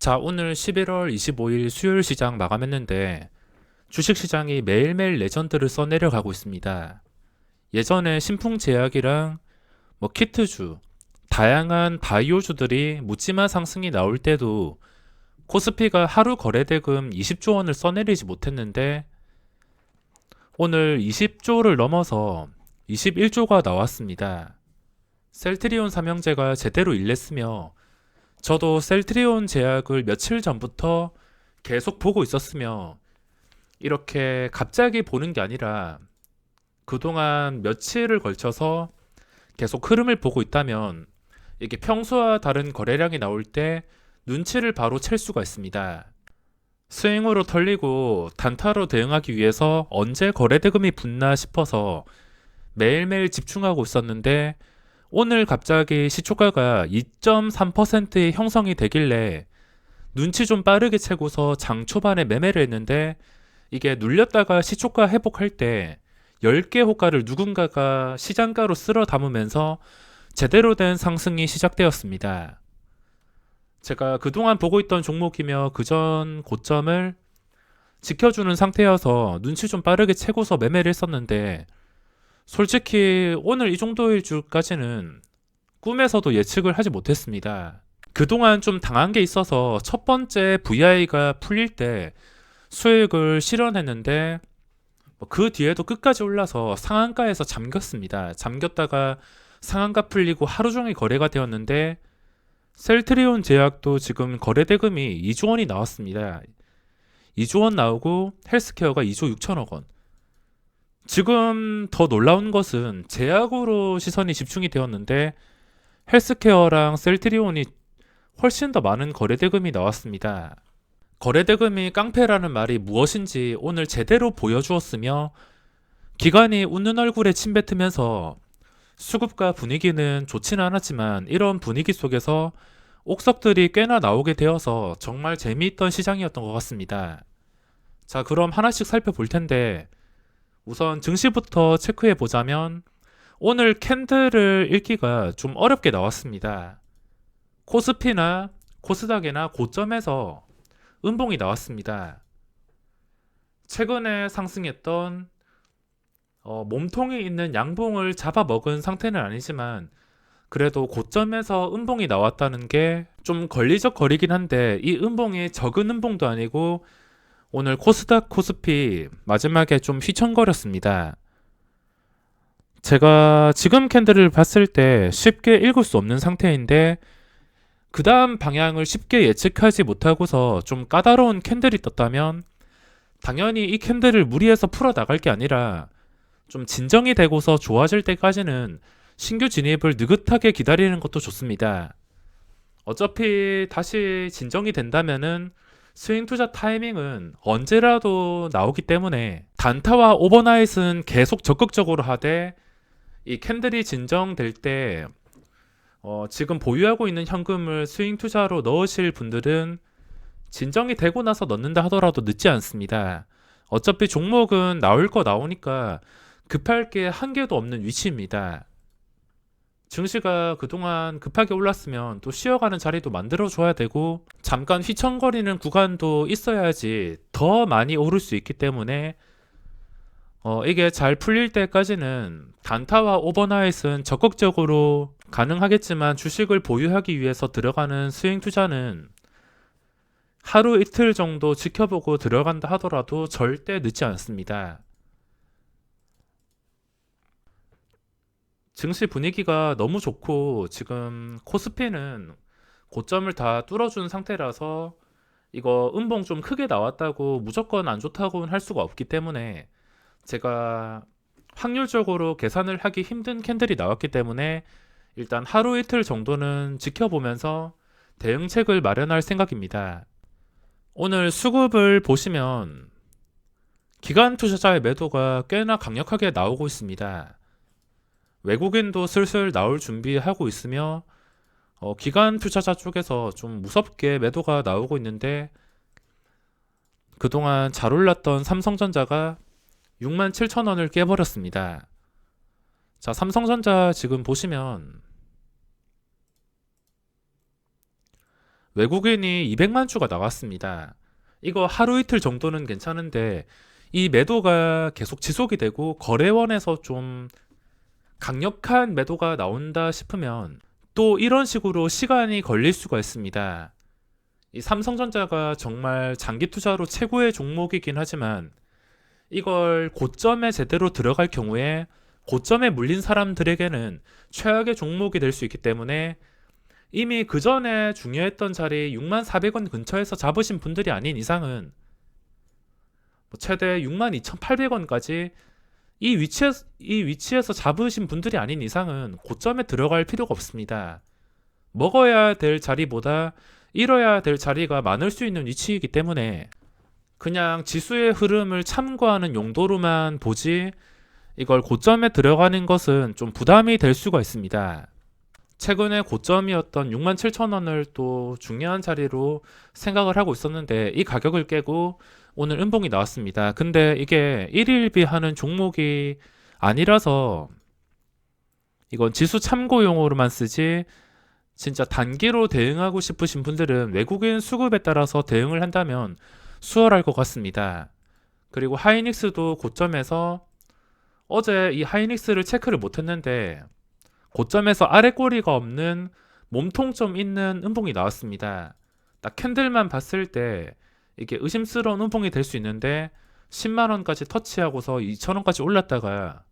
자, 오늘 11월 25일 수요일 시장 마감했는데 주식시장이 매일매일 레전드를 써내려가고 있습니다. 예전에 신풍제약이랑 키트주, 다양한 바이오주들이 묻지마 상승이 나올 때도 코스피가 하루 거래대금 20조 원을 써내리지 못했는데 오늘 20조를 넘어서 21조가 나왔습니다. 셀트리온 삼형제가 제대로 일냈으며 저도 셀트리온 제약을 며칠 전부터 계속 보고 있었으며 이렇게 갑자기 보는 게 아니라 그동안 며칠을 걸쳐서 계속 흐름을 보고 있다면 이게 평소와 다른 거래량이 나올 때 눈치를 바로 챌 수가 있습니다. 스윙으로 털리고 단타로 대응하기 위해서 언제 거래대금이 붙나 싶어서 매일매일 집중하고 있었는데 오늘 갑자기 시초가가 2.3%의 형성이 되길래 눈치 좀 빠르게 채고서 장 초반에 매매를 했는데 이게 눌렸다가 시초가 회복할 때 10개 호가를 누군가가 시장가로 쓸어 담으면서 제대로 된 상승이 시작되었습니다. 제가 그동안 보고 있던 종목이며 그전 고점을 지켜주는 상태여서 눈치 좀 빠르게 채고서 매매를 했었는데 솔직히 오늘 이 정도일 줄까지는 꿈에서도 예측을 하지 못했습니다. 그동안 좀 당한 게 있어서 첫 번째 VI가 풀릴 때 수익을 실현했는데 그 뒤에도 끝까지 올라서 상한가에서 잠겼습니다. 잠겼다가 상한가 풀리고 하루 종일 거래가 되었는데 셀트리온 제약도 지금 거래대금이 2조 원이 나왔습니다. 2조 원 나오고 헬스케어가 2조 6천억 원. 지금 더 놀라운 것은 제약으로 시선이 집중이 되었는데 헬스케어랑 셀트리온이 훨씬 더 많은 거래대금이 나왔습니다. 거래대금이 깡패라는 말이 무엇인지 오늘 제대로 보여주었으며 기관이 웃는 얼굴에 침뱉으면서 수급과 분위기는 좋지는 않았지만 이런 분위기 속에서 옥석들이 꽤나 나오게 되어서 정말 재미있던 시장이었던 것 같습니다. 자, 그럼 하나씩 살펴볼 텐데 우선 증시부터 체크해 보자면 오늘 캔들을 읽기가 좀 어렵게 나왔습니다. 코스피나 코스닥이나 고점에서 음봉이 나왔습니다. 최근에 상승했던 몸통이 있는 양봉을 잡아먹은 상태는 아니지만 그래도 고점에서 음봉이 나왔다는 게 좀 걸리적거리긴 한데 이 음봉이 적은 음봉도 아니고 오늘 코스닥 코스피 마지막에 좀 휘청거렸습니다. 제가 지금 캔들을 봤을 때 쉽게 읽을 수 없는 상태인데 그 다음 방향을 쉽게 예측하지 못하고서 좀 까다로운 캔들이 떴다면 당연히 이 캔들을 무리해서 풀어 나갈 게 아니라 좀 진정이 되고서 좋아질 때까지는 신규 진입을 느긋하게 기다리는 것도 좋습니다. 어차피 다시 진정이 된다면은 스윙 투자 타이밍은 언제라도 나오기 때문에 단타와 오버나잇은 계속 적극적으로 하되 이 캔들이 진정될 때 지금 보유하고 있는 현금을 스윙 투자로 넣으실 분들은 진정이 되고 나서 넣는다 하더라도 늦지 않습니다. 어차피 종목은 나올 거 나오니까 급할 게 한 개도 없는 위치입니다. 증시가 그동안 급하게 올랐으면 또 쉬어가는 자리도 만들어줘야 되고 잠깐 휘청거리는 구간도 있어야지 더 많이 오를 수 있기 때문에 이게 잘 풀릴 때까지는 단타와 오버나잇은 적극적으로 가능하겠지만 주식을 보유하기 위해서 들어가는 스윙 투자는 하루 이틀 정도 지켜보고 들어간다 하더라도 절대 늦지 않습니다. 증시 분위기가 너무 좋고 지금 코스피는 고점을 다 뚫어준 상태라서 이거 음봉 좀 크게 나왔다고 무조건 안 좋다고는 할 수가 없기 때문에 제가 확률적으로 계산을 하기 힘든 캔들이 나왔기 때문에 일단 하루 이틀 정도는 지켜보면서 대응책을 마련할 생각입니다. 오늘 수급을 보시면 기관 투자자의 매도가 꽤나 강력하게 나오고 있습니다. 외국인도 슬슬 나올 준비하고 있으며 기관 투자자 쪽에서 좀 무섭게 매도가 나오고 있는데 그동안 잘 올랐던 삼성전자가 67,000원을 깨버렸습니다. 자, 삼성전자 지금 보시면 외국인이 200만 주가 나왔습니다. 이거 하루 이틀 정도는 괜찮은데 이 매도가 계속 지속이 되고 거래원에서 좀 강력한 매도가 나온다 싶으면 또 이런 식으로 시간이 걸릴 수가 있습니다. 이 삼성전자가 정말 장기 투자로 최고의 종목이긴 하지만 이걸 고점에 제대로 들어갈 경우에 고점에 물린 사람들에게는 최악의 종목이 될 수 있기 때문에 이미 그 전에 중요했던 자리 64,000원 근처에서 잡으신 분들이 아닌 이상은 최대 62,800원까지 이 위치에서 잡으신 분들이 아닌 이상은 고점에 들어갈 필요가 없습니다. 먹어야 될 자리보다 잃어야 될 자리가 많을 수 있는 위치이기 때문에 그냥 지수의 흐름을 참고하는 용도로만 보지 이걸 고점에 들어가는 것은 좀 부담이 될 수가 있습니다. 최근에 고점이었던 67,000원을 또 중요한 자리로 생각을 하고 있었는데 이 가격을 깨고 오늘 음봉이 나왔습니다. 근데 이게 1일비 하는 종목이 아니라서 이건 지수 참고용으로만 쓰지 진짜 단기로 대응하고 싶으신 분들은 외국인 수급에 따라서 대응을 한다면 수월할 것 같습니다. 그리고 하이닉스도 고점에서 어제 이 하이닉스를 체크를 못했는데 고점에서 아래 꼬리가 없는 몸통점 있는 음봉이 나왔습니다. 딱 캔들만 봤을 때 이게 의심스러운 음봉이 될 수 있는데 10만원까지 터치하고서 2,000원까지 올랐다가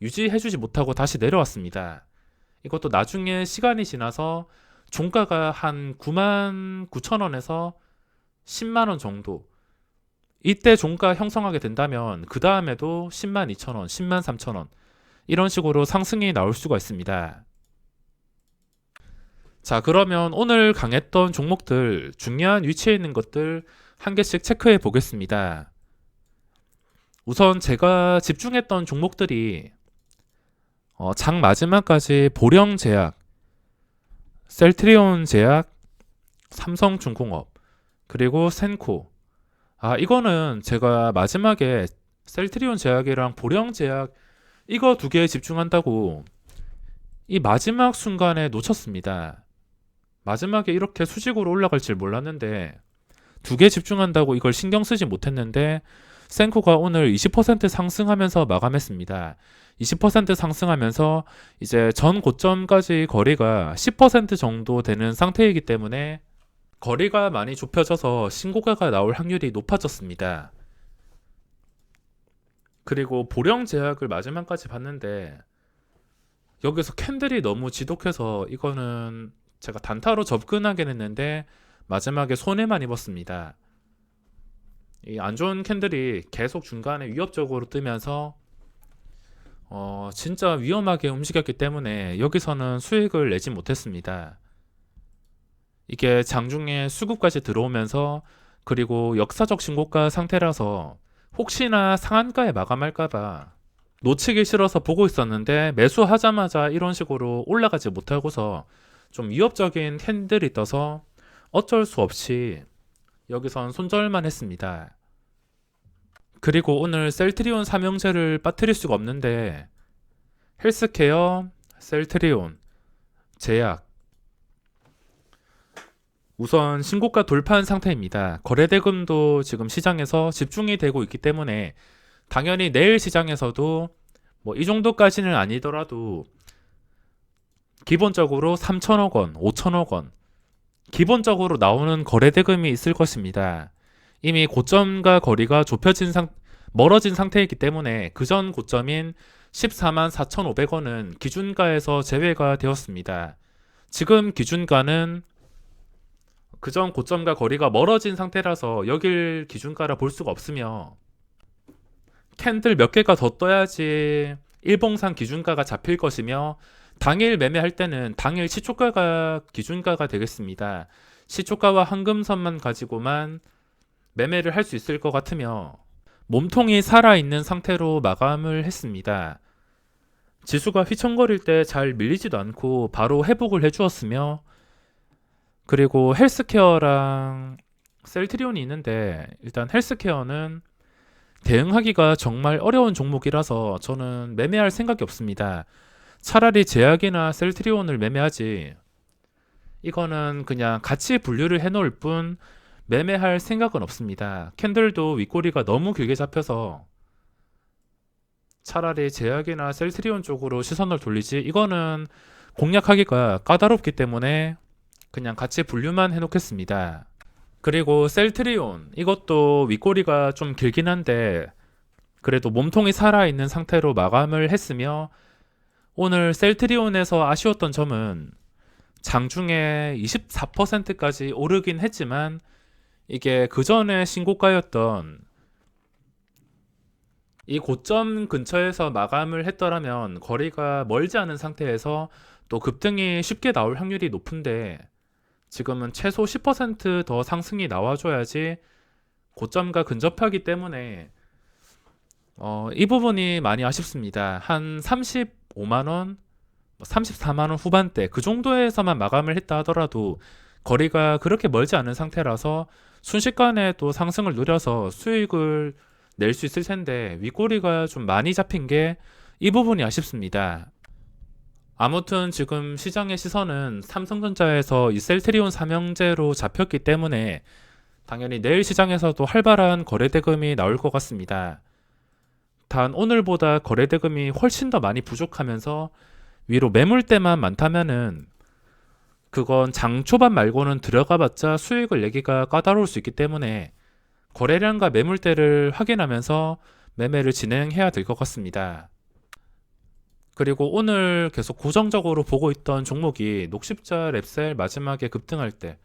유지해주지 못하고 다시 내려왔습니다. 이것도 나중에 시간이 지나서 종가가 한 99,000원에서 10만원 정도 이때 종가 형성하게 된다면 그 다음에도 102,000원, 103,000원 이런 식으로 상승이 나올 수가 있습니다. 자, 그러면 오늘 강했던 종목들 중요한 위치에 있는 것들 한 개씩 체크해 보겠습니다. 우선 제가 집중했던 종목들이 장 마지막까지 보령제약, 셀트리온제약, 삼성중공업, 그리고 센코. 이거는 제가 마지막에 셀트리온제약이랑 보령제약 이거 두 개에 집중한다고 이 마지막 순간에 놓쳤습니다. 마지막에 이렇게 수직으로 올라갈 줄 몰랐는데 두 개 집중한다고 이걸 신경 쓰지 못했는데 센코가 오늘 20% 상승하면서 마감했습니다. 20% 상승하면서 이제 전 고점까지 거리가 10% 정도 되는 상태이기 때문에 거리가 많이 좁혀져서 신고가가 나올 확률이 높아졌습니다. 그리고 보령제약을 마지막까지 봤는데 여기서 캔들이 너무 지독해서 이거는 제가 단타로 접근하긴 했는데 마지막에 손해만 입었습니다. 이 안 좋은 캔들이 계속 중간에 위협적으로 뜨면서 진짜 위험하게 움직였기 때문에 여기서는 수익을 내지 못했습니다. 이게 장중에 수급까지 들어오면서 그리고 역사적 신고가 상태라서 혹시나 상한가에 마감할까봐 놓치기 싫어서 보고 있었는데 매수하자마자 이런 식으로 올라가지 못하고서 좀 위협적인 캔들이 떠서 어쩔 수 없이 여기선 손절만 했습니다. 그리고 오늘 셀트리온 삼형제를 빠뜨릴 수가 없는데 헬스케어, 셀트리온, 제약 우선 신고가 돌파한 상태입니다. 거래대금도 지금 시장에서 집중이 되고 있기 때문에 당연히 내일 시장에서도 뭐 이 정도까지는 아니더라도 기본적으로 3천억 원, 5천억 원 기본적으로 나오는 거래대금이 있을 것입니다. 이미 고점과 거리가 멀어진 상태이기 때문에 그전 고점인 144,500원은 기준가에서 제외가 되었습니다. 지금 기준가는 그전 고점과 거리가 멀어진 상태라서 여길 기준가라 볼 수가 없으며 캔들 몇 개가 더 떠야지 일봉상 기준가가 잡힐 것이며 당일 매매할 때는 당일 시초가가 기준가가 되겠습니다. 시초가와 황금선만 가지고만 매매를 할 수 있을 것 같으며 몸통이 살아있는 상태로 마감을 했습니다. 지수가 휘청거릴 때 잘 밀리지도 않고 바로 회복을 해주었으며 그리고 헬스케어랑 셀트리온이 있는데 일단 헬스케어는 대응하기가 정말 어려운 종목이라서 저는 매매할 생각이 없습니다. 차라리 제약이나 셀트리온을 매매하지 이거는 그냥 같이 분류를 해 놓을 뿐 매매할 생각은 없습니다. 캔들도 윗꼬리가 너무 길게 잡혀서 차라리 제약이나 셀트리온 쪽으로 시선을 돌리지, 이거는 공략하기가 까다롭기 때문에 그냥 같이 분류만 해 놓겠습니다. 그리고 셀트리온, 이것도 윗꼬리가 좀 길긴 한데 그래도 몸통이 살아있는 상태로 마감을 했으며, 오늘 셀트리온에서 아쉬웠던 점은 장중에 24%까지 오르긴 했지만 이게 그 전에 신고가였던 이 고점 근처에서 마감을 했더라면 거리가 멀지 않은 상태에서 또 급등이 쉽게 나올 확률이 높은데, 지금은 최소 10%더 상승이 나와줘야지 고점과 근접하기 때문에 이 부분이 많이 아쉽습니다. 한 35만원, 34만원 후반대 그 정도에서만 마감을 했다 하더라도 거리가 그렇게 멀지 않은 상태라서 순식간에 또 상승을 누려서 수익을 낼 수 있을 텐데, 윗꼬리가 좀 많이 잡힌 게 이 부분이 아쉽습니다. 아무튼 지금 시장의 시선은 삼성전자에서 이 셀트리온 삼형제로 잡혔기 때문에 당연히 내일 시장에서도 활발한 거래대금이 나올 것 같습니다. 단 오늘보다 거래대금이 훨씬 더 많이 부족하면서 위로 매물대만 많다면은 그건 장 초반 말고는 들어가봤자 수익을 내기가 까다로울 수 있기 때문에 거래량과 매물대를 확인하면서 매매를 진행해야 될 것 같습니다. 그리고 오늘 계속 고정적으로 보고 있던 종목이 녹십자 랩셀 마지막에 급등할 때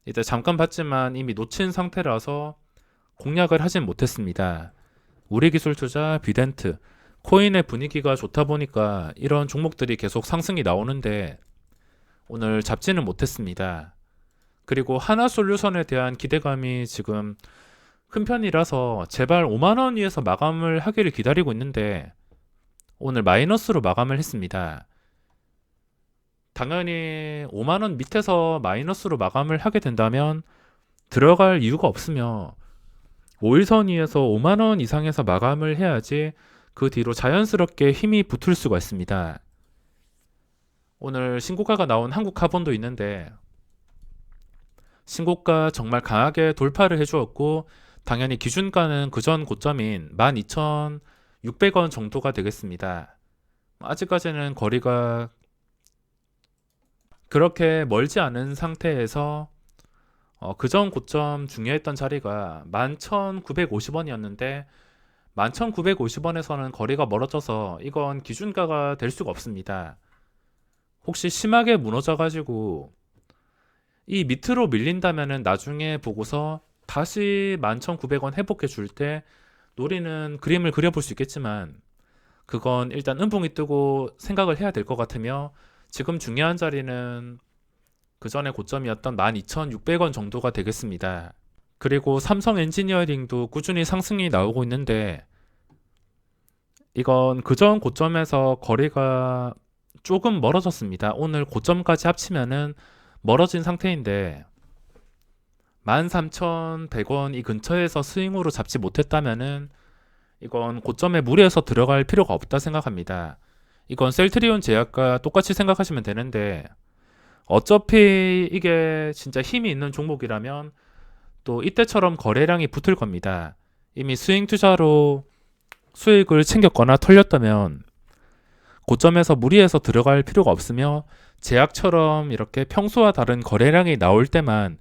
이제 잠깐 봤지만 이미 놓친 상태라서 공략을 하진 못했습니다. 우리기술투자, 비덴트, 코인의 분위기가 좋다 보니까 이런 종목들이 계속 상승이 나오는데 오늘 잡지는 못했습니다. 그리고 하나솔루션에 대한 기대감이 지금 큰 편이라서 제발 5만원 위에서 마감을 하기를 기다리고 있는데 오늘 마이너스로 마감을 했습니다. 당연히 5만원 밑에서 마이너스로 마감을 하게 된다면 들어갈 이유가 없으며 5일선 위에서 5만원 이상에서 마감을 해야지 그 뒤로 자연스럽게 힘이 붙을 수가 있습니다. 오늘 신고가가 나온 한국카본도 있는데 신고가 정말 강하게 돌파를 해주었고, 당연히 기준가는 그전 고점인 12,600원 정도가 되겠습니다. 아직까지는 거리가 그렇게 멀지 않은 상태에서 그전 고점 중요했던 자리가 11,950원이었는데 11,950원에서는 거리가 멀어져서 이건 기준가가 될 수가 없습니다. 혹시 심하게 무너져가지고 이 밑으로 밀린다면은 나중에 보고서 다시 11,900원 회복해 줄 때 노리는 그림을 그려볼 수 있겠지만 그건 일단 음봉이 뜨고 생각을 해야 될 것 같으며, 지금 중요한 자리는 그 전에 고점이었던 12,600원 정도가 되겠습니다. 그리고 삼성 엔지니어링도 꾸준히 상승이 나오고 있는데 이건 그전 고점에서 거리가 조금 멀어졌습니다. 오늘 고점까지 합치면은 멀어진 상태인데 13,100원 이 근처에서 스윙으로 잡지 못했다면은 이건 고점에 무리해서 들어갈 필요가 없다 생각합니다. 이건 셀트리온 제약과 똑같이 생각하시면 되는데 어차피 이게 진짜 힘이 있는 종목이라면 또 이때처럼 거래량이 붙을 겁니다. 이미 스윙 투자로 수익을 챙겼거나 털렸다면 고점에서 무리해서 들어갈 필요가 없으며 제약처럼 이렇게 평소와 다른 거래량이 나올 때만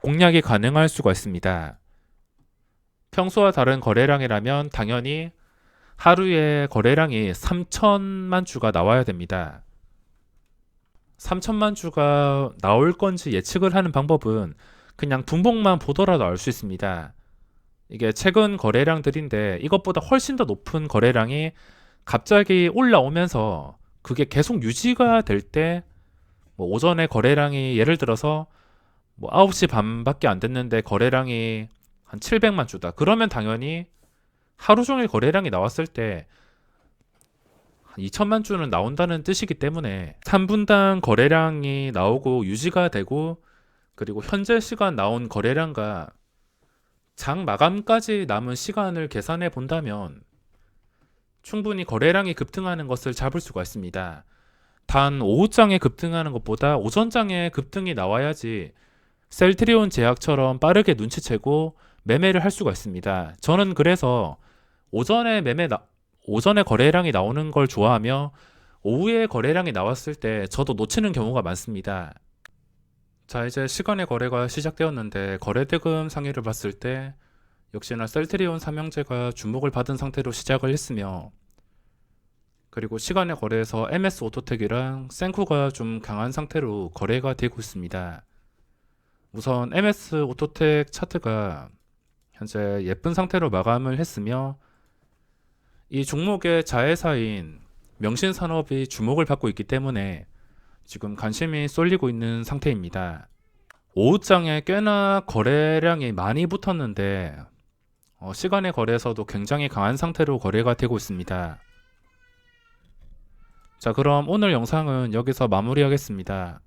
공략이 가능할 수가 있습니다. 평소와 다른 거래량이라면 당연히 하루에 거래량이 3천만 주가 나와야 됩니다. 3천만 주가 나올 건지 예측을 하는 방법은 그냥 분봉만 보더라도 알 수 있습니다. 이게 최근 거래량들인데 이것보다 훨씬 더 높은 거래량이 갑자기 올라오면서 그게 계속 유지가 될 때, 뭐 오전에 거래량이 예를 들어서 뭐 9시 반밖에 안 됐는데 거래량이 한 700만 주다. 그러면 당연히 하루 종일 거래량이 나왔을 때 한 2천만 주는 나온다는 뜻이기 때문에 3분당 거래량이 나오고 유지가 되고, 그리고 현재 시간 나온 거래량과 장 마감까지 남은 시간을 계산해 본다면 충분히 거래량이 급등하는 것을 잡을 수가 있습니다. 단 오후장에 급등하는 것보다 오전장에 급등이 나와야지 셀트리온 제약처럼 빠르게 눈치채고 매매를 할 수가 있습니다. 저는 그래서 오전에 오전에 거래량이 나오는 걸 좋아하며 오후에 거래량이 나왔을 때 저도 놓치는 경우가 많습니다. 자, 이제 시간의 거래가 시작되었는데 거래대금 상위를 봤을 때 역시나 셀트리온 삼형제가 주목을 받은 상태로 시작을 했으며, 그리고 시간의 거래에서 MS 오토텍이랑 센쿠가 좀 강한 상태로 거래가 되고 있습니다. 우선 MS 오토텍 차트가 현재 예쁜 상태로 마감을 했으며, 이 종목의 자회사인 명신산업이 주목을 받고 있기 때문에 지금 관심이 쏠리고 있는 상태입니다. 오후장에 꽤나 거래량이 많이 붙었는데 시간의 거래에서도 굉장히 강한 상태로 거래가 되고 있습니다. 자, 그럼 오늘 영상은 여기서 마무리하겠습니다.